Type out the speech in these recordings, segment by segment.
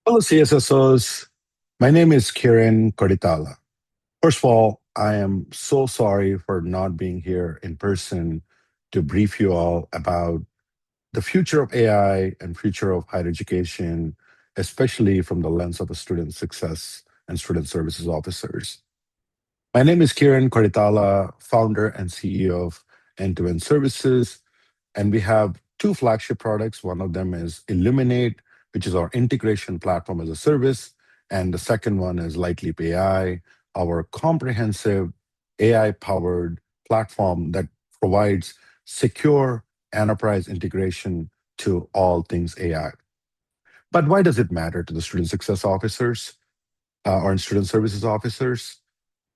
Hello, CSSOs. My name is Kiran Kodithala. First of all, I am so sorry for not being here in person to brief you all about the future of AI and future of higher education, especially from the lens of a student success and student services officers. My name is Kiran Kodithala, founder and CEO of N2N Services, and we have two flagship products. One of them is Illuminate, which is our integration platform as a service. And the second one is LightLeapAI, our comprehensive AI powered platform that provides secure enterprise integration to all things AI. But why does it matter to the student success officers or student services officers?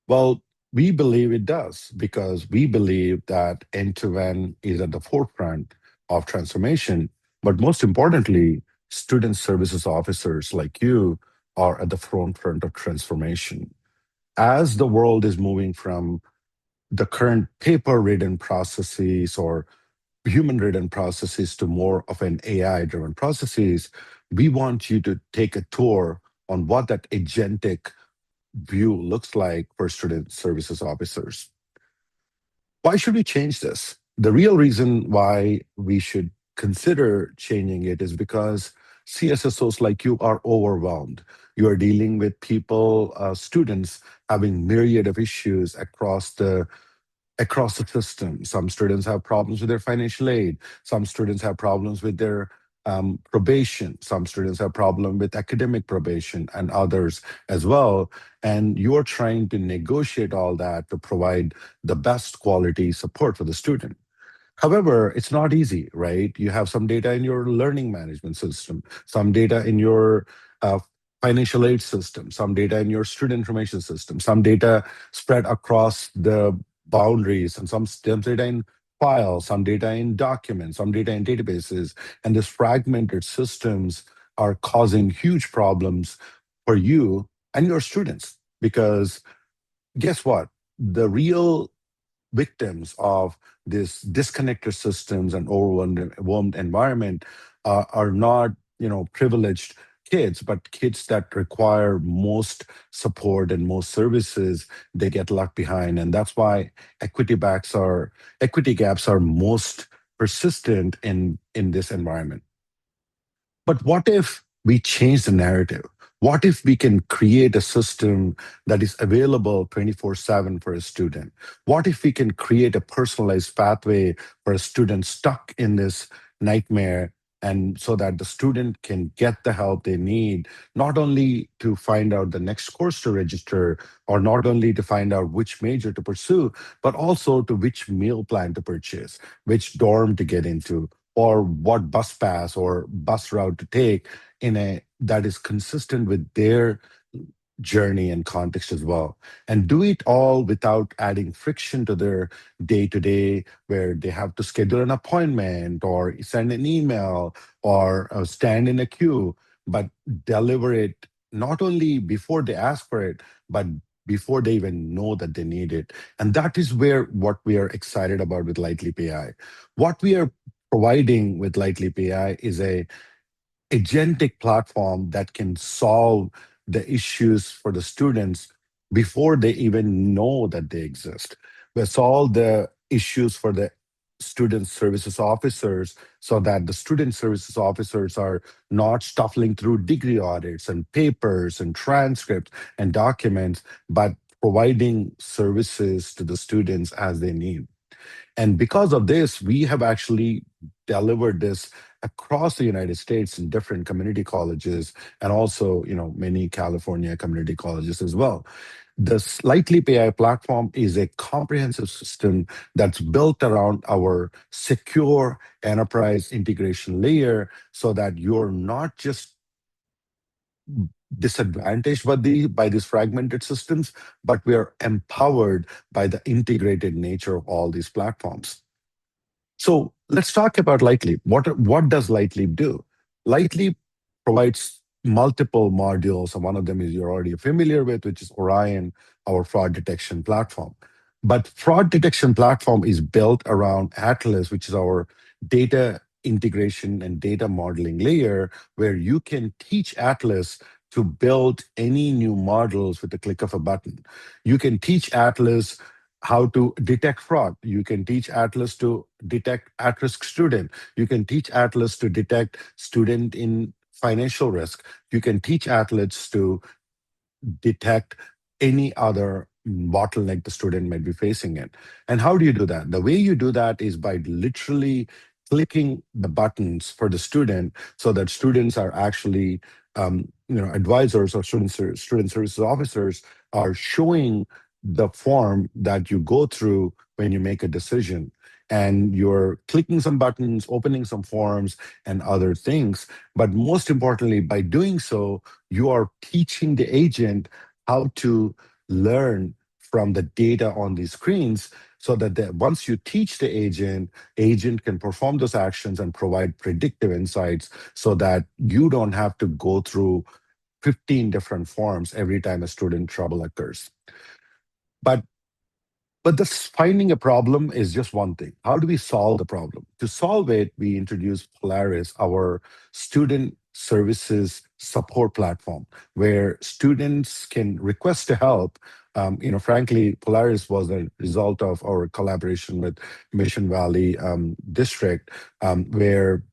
Well, we believe it does because we believe that end-to-end is at the forefront of transformation. But most importantly, student services officers like you are at the front of transformation. As the world is moving from the current paper-ridden processes or human-ridden processes to more of an AI-driven processes, we want you to take a tour on what that agentic view looks like for student services officers. Why should we change this? The real reason why we should consider changing it is because CSSOs like you are overwhelmed. You are dealing with people, students having myriad of issues across the system. Some students have problems with their financial aid. Some students have problems with their probation. Some students have problem with academic probation and others as well. And you're trying to negotiate all that to provide the best quality support for the student. However, it's not easy, right? You have some data in your learning management system, some data in your uh, financial aid system, some data in your student information system, some data spread across the boundaries, and some data in files, some data in documents, some data in databases. And these fragmented systems are causing huge problems for you and your students because guess what? The real victims of this disconnected systems and overwhelmed environment are not privileged kids, but kids that require most support and most services. They get left behind, and that's why equity gaps are most persistent in this environment. But what if we change the narrative? What if we can create a system that is available 24/7 for a student? What if we can create a personalized pathway for a student stuck in this nightmare and so that the student can get the help they need, not only to find out the next course to register or not only to find out which major to pursue, but also to which meal plan to purchase, which dorm to get into, or what bus pass or bus route to take in a that is consistent with their journey and context as well, and do it all without adding friction to their day to day where they have to schedule an appointment or send an email or stand in a queue, but deliver it not only before they ask for it, but before they even know that they need it. And that is where what we are excited about with Lightleap AI. What we are providing with Lightleap AI is a agentic platform that can solve the issues for the students before they even know that they exist. We solve the issues for the student services officers so that the student services officers are not shuffling through degree audits and papers and transcripts and documents, but providing services to the students as they need. And because of this, we have actually delivered this across the United States in different community colleges and also, many California community colleges as well. The Slightly AI platform is a comprehensive system that's built around our secure enterprise integration layer so that you're not just disadvantaged by these fragmented systems, but we are empowered by the integrated nature of all these platforms. So let's talk about Lightleap. What does Lightleap do? Lightleap provides multiple modules, and one of them is you're already familiar with, which is Orion, our fraud detection platform. But fraud detection platform is built around Atlas, which is our data integration and data modeling layer where you can teach Atlas to build any new models with the click of a button. You can teach Atlas how to detect fraud. You can teach Atlas to detect at-risk student. You can teach Atlas to detect student in financial risk. You can teach Atlas to detect any other bottleneck the student might be facing it. And how do you do that? The way you do that is by literally clicking the buttons for the student so that students are actually advisors or student services officers are showing the form that you go through when you make a decision, and you're clicking some buttons, opening some forms and other things. But most importantly, by doing so, you are teaching the agent how to learn from the data on these screens, so that once you teach the agent can perform those actions and provide predictive insights, so that you don't have to go through 15 different forms every time a student trouble occurs. But this finding a problem is just one thing. How do we solve the problem? To solve it, we introduced Polaris, our student services support platform, where students can request to help. Frankly, Polaris was a result of our collaboration with Mission Valley District, where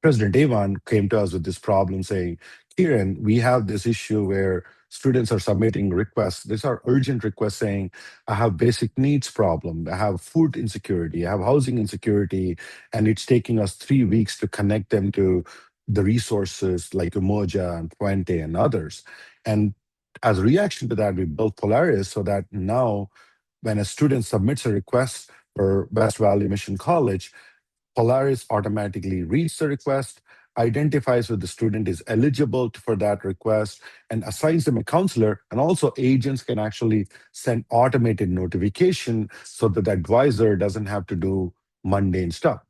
President Devan came to us with this problem saying, Kiran, we have this issue where students are submitting requests. These are urgent requests saying, I have basic needs problem, I have food insecurity, I have housing insecurity, and it's taking us 3 weeks to connect them to the resources like Umoja and Puente and others. And as a reaction to that, we built Polaris so that now when a student submits a request for West Valley Mission College, Polaris automatically reads the request, identifies whether the student is eligible for that request, and assigns them a counselor. And also, agents can actually send automated notification so that the advisor doesn't have to do mundane stuff.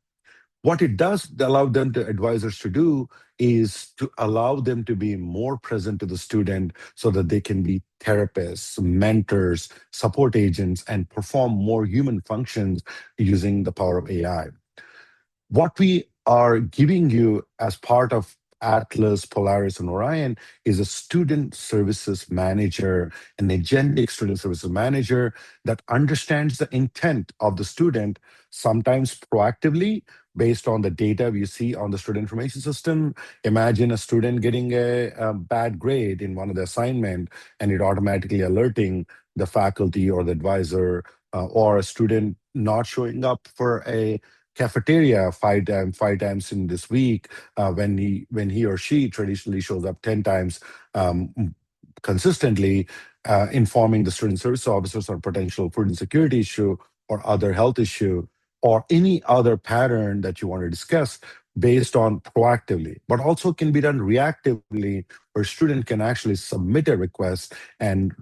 What it does allow them to advisors to do is to allow them to be more present to the student so that they can be therapists, mentors, support agents, and perform more human functions using the power of AI. What we are giving you as part of Atlas, Polaris, and Orion is a student services manager, an agentic student services manager that understands the intent of the student, sometimes proactively based on the data we see on the student information system. Imagine a student getting a bad grade in one of the assignment, and it automatically alerting the faculty or the advisor, or a student not showing up for a cafeteria five times in this week, when he or she traditionally shows up 10 times consistently, informing the student service officers on potential food insecurity issue or other health issue, or any other pattern that you want to discuss based on proactively, but also can be done reactively, where student can actually submit a request and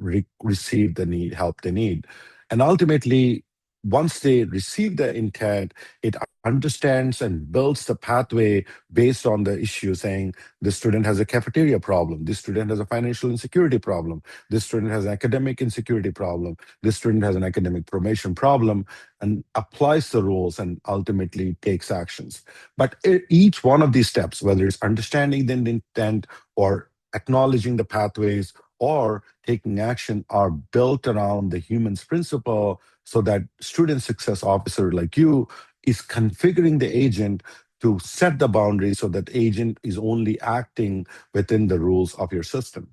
receive the help they need. And ultimately, once they receive the intent, it understands and builds the pathway based on the issue, saying this student has a cafeteria problem, this student has a financial insecurity problem, this student has an academic insecurity problem, this student has an academic promotion problem, and applies the rules and ultimately takes actions. But each one of these steps, whether it's understanding the intent or acknowledging the pathways or taking action, are built around the human's principle, so that student success officer like you is configuring the agent to set the boundaries so that agent is only acting within the rules of your system.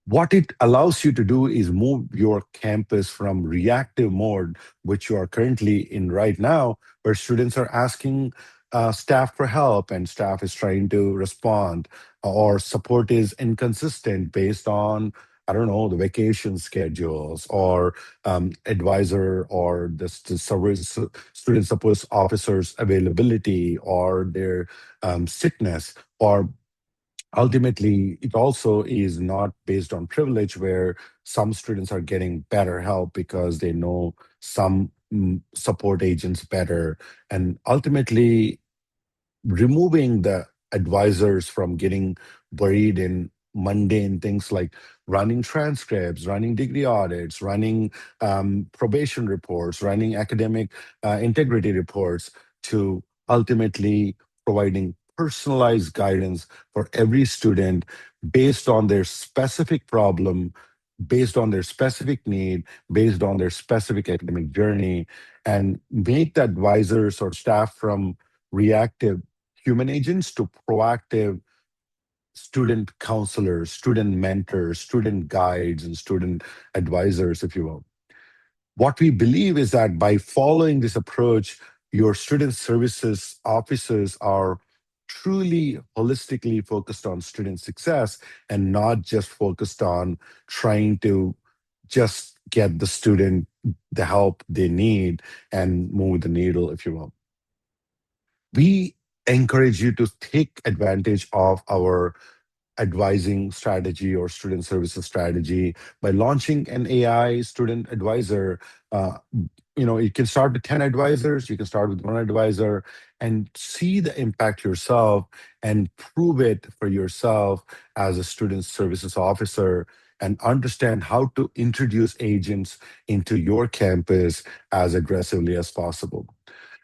What it allows you to do is move your campus from reactive mode, which you are currently in right now, where students are asking staff for help and staff is trying to respond, or support is inconsistent based on, I don't know, the vacation schedules, or advisor or the service, student support officers availability, or their sickness, or ultimately it also is not based on privilege, where some students are getting better help because they know some support agents better, and ultimately removing the advisors from getting buried in mundane things like running transcripts, running degree audits, running probation reports, running academic integrity reports, to ultimately providing personalized guidance for every student based on their specific problem, based on their specific need, based on their specific academic journey, and make the advisors or staff from reactive human agents to proactive student counselors, student mentors, student guides, and student advisors, if you will. What we believe is that by following this approach, your student services officers are truly holistically focused on student success and not just focused on trying to just get the student the help they need and move the needle, if you will. We encourage you to take advantage of our advising strategy or student services strategy by launching an AI student advisor. Uh, you can start with 10 advisors, you can start with one advisor and see the impact yourself and prove it for yourself as a student services officer and understand how to introduce agents into your campus as aggressively as possible.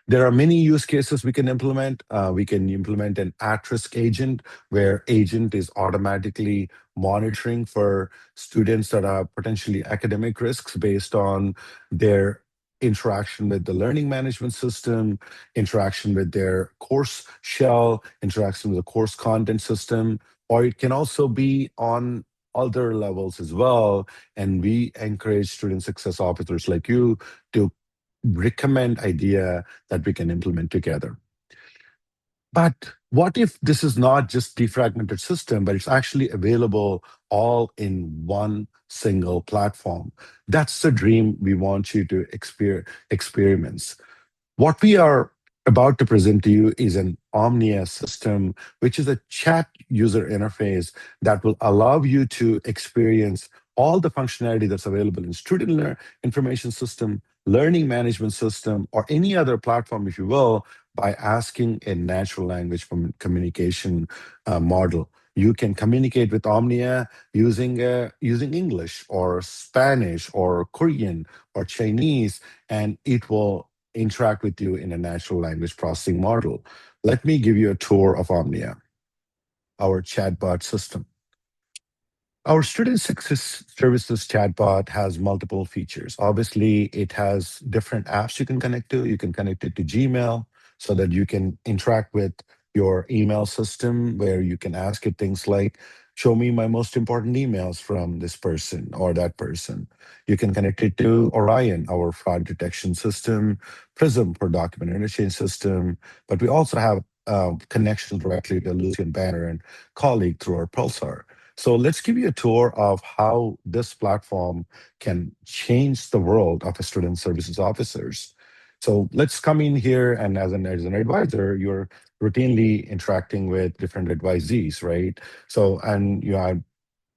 There are many use cases we can implement. We can implement an at-risk agent where agent is automatically monitoring for students that are potentially academic risks based on their interaction with the learning management system, interaction with their course shell, interaction with the course content system, or it can also be on other levels as well. And we encourage student success officers like you to recommend idea that we can implement together. But what if this is not just defragmented system, but it's actually available all in one single platform? That's the dream we want you to experience. What we are about to present to you is an Omnia system, which is a chat user interface that will allow you to experience all the functionality that's available in information system, learning management system, or any other platform, if you will, by asking a natural language communication model. You can communicate with Omnia using English or Spanish or Korean or Chinese, and it will interact with you in a natural language processing model. Let me give you a tour of Omnia, our chatbot system. Our student success services chatbot has multiple features. Obviously, it has different apps you can connect to. You can connect it to Gmail so that you can interact with your email system where you can ask it things like, show me my most important emails from this person or that person. You can connect it to Orion, our fraud detection system, Prism for document interchange system, but we also have connections directly to Lucian Banner and colleague through our Pulsar. So let's give you a tour of how this platform can change the world of student services officers. So let's come in here, and as an advisor, you're routinely interacting with different advisees, right? So, and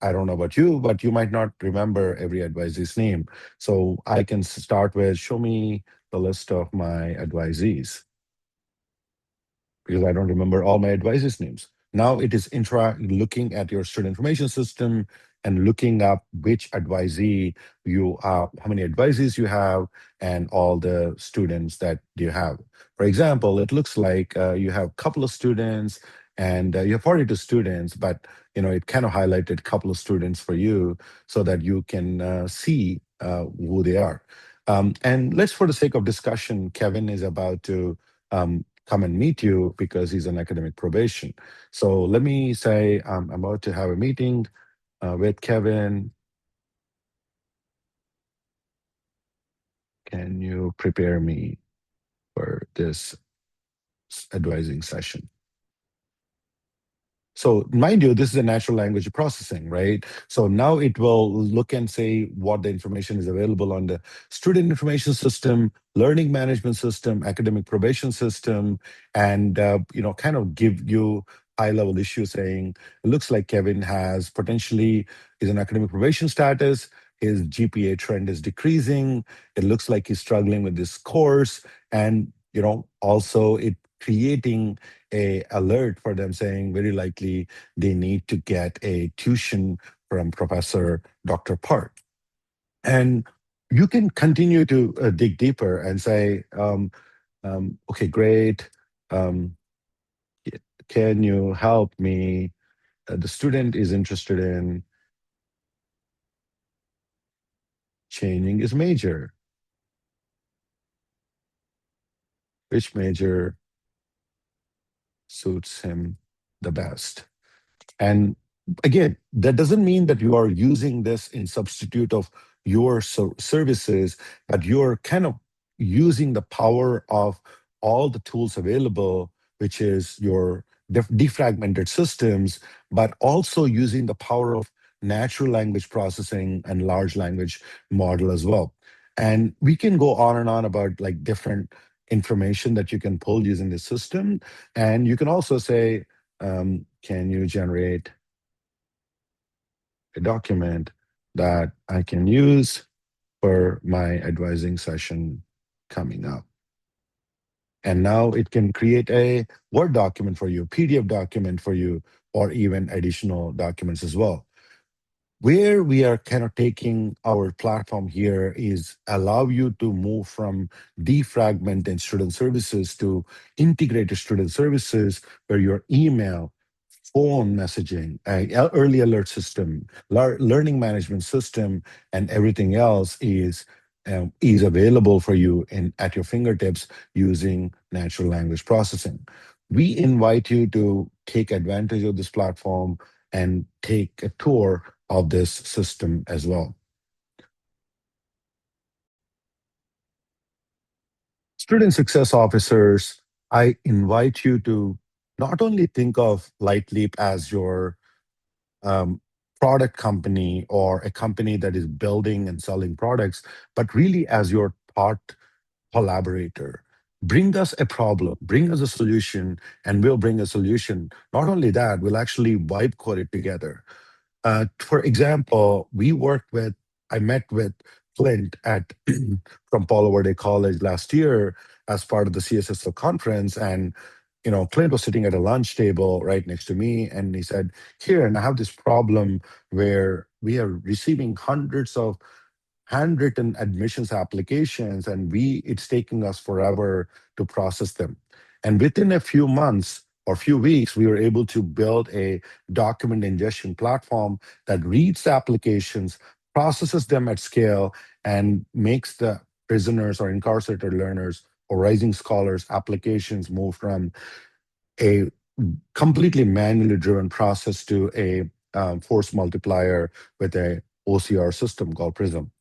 I don't know about you, but you might not remember every advisee's name. So I can start with, show me the list of my advisees because I don't remember all my advisors' names. Now it is looking at your student information system and looking up which advisee you how many advisees you have, and all the students that you have. For example, it looks like you have a couple of students and you have 42 students, but it kind of highlighted a couple of students for you so that you can see who they are. And let's, for the sake of discussion, Kevin is about to come and meet you because he's on academic probation. So let me say I'm about to have a meeting with Kevin. Can you prepare me for this advising session? So mind you, this is a natural language processing, right? So now it will look and say what the information is available on the student information system, learning management system, academic probation system, and kind of give you high-level issue saying it looks like Kevin has potentially is an academic probation status. His GPA trend is decreasing. It looks like he's struggling with this course, and also it creating a alert for them saying very likely they need to get a tuition from Professor Dr. Park. And you can continue to dig deeper and say, okay, great. Um, can you help me? The student is interested in changing his major. Which major suits him the best? And again, that doesn't mean that you are using this in substitute of your services, but you're kind of using the power of all the tools available, which is your defragmented systems, but also using the power of natural language processing and large language model as well. And we can go on and on about like different information that you can pull using the system. And you can also say, can you generate a document that I can use for my advising session coming up? And now it can create a Word document for you, PDF document for you, or even additional documents as well. Where we are kind of taking our platform here is allow you to move from defragmented student services to integrated student services where your email, phone messaging, early alert system, learning management system, and everything else is available for you at your fingertips using natural language processing. We invite you to take advantage of this platform and take a tour of this system as well. Student success officers, I invite you to not only think of LightLeap as your um, product company or a company that is building and selling products, but really as your thought collaborator. Bring us a problem, bring us a solution, and we'll bring a solution. Not only that, we'll actually vibe code it together. For example, I met with Clint at from Palo Verde College last year as part of the CSSO conference. And, Clint was sitting at a lunch table right next to me. And he said, here, and I have this problem where we are receiving hundreds of handwritten admissions applications and it's taking us forever to process them. And within a few months or few weeks, we were able to build a document ingestion platform that reads the applications, processes them at scale, and makes the prisoners or incarcerated learners or rising scholars applications move from a completely manually driven process to a force multiplier with a OCR system called Prism.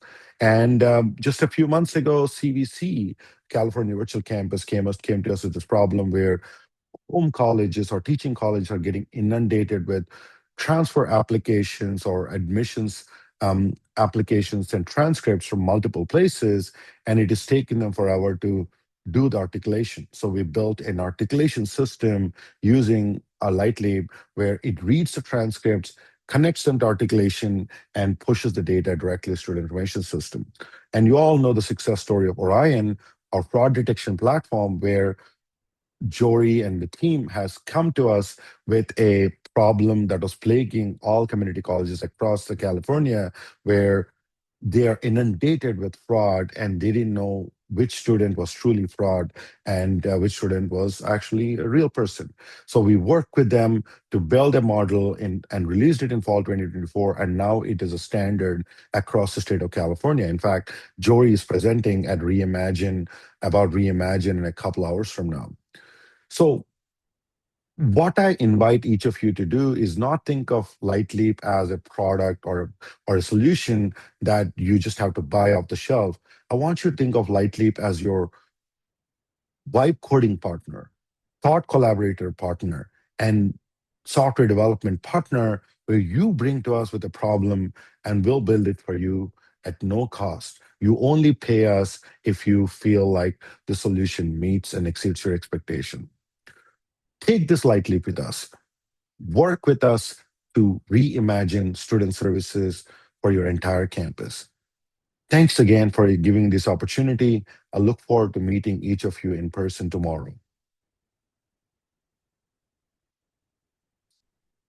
And just a few months ago, CVC, California Virtual Campus, came to us with this problem where home colleges or teaching colleges are getting inundated with transfer applications or admissions applications and transcripts from multiple places, and it is taking them forever to do the articulation. So we built an articulation system using a LightLeap where it reads the transcripts, connects them to articulation, and pushes the data directly through the information system. And you all know the success story of Orion, our fraud detection platform, where Jory and the team has come to us with a problem that was plaguing all community colleges across the California, where they are inundated with fraud and they didn't know which student was truly fraud and which student was actually a real person. So we worked with them to build a model and released it in fall 2024, and now it is a standard across the state of California. In fact, Jory is presenting at Reimagine in a couple hours from now. So, what I invite each of you to do is not think of LightLeap as a product or a solution that you just have to buy off the shelf. I want you to think of LightLeap as your vibe coding partner, thought collaborator partner, and software development partner, where you bring to us with a problem and we'll build it for you at no cost. You only pay us if you feel like the solution meets and exceeds your expectation. Take this lightly with us. Work with us to reimagine student services for your entire campus. Thanks again for giving this opportunity. I look forward to meeting each of you in person tomorrow.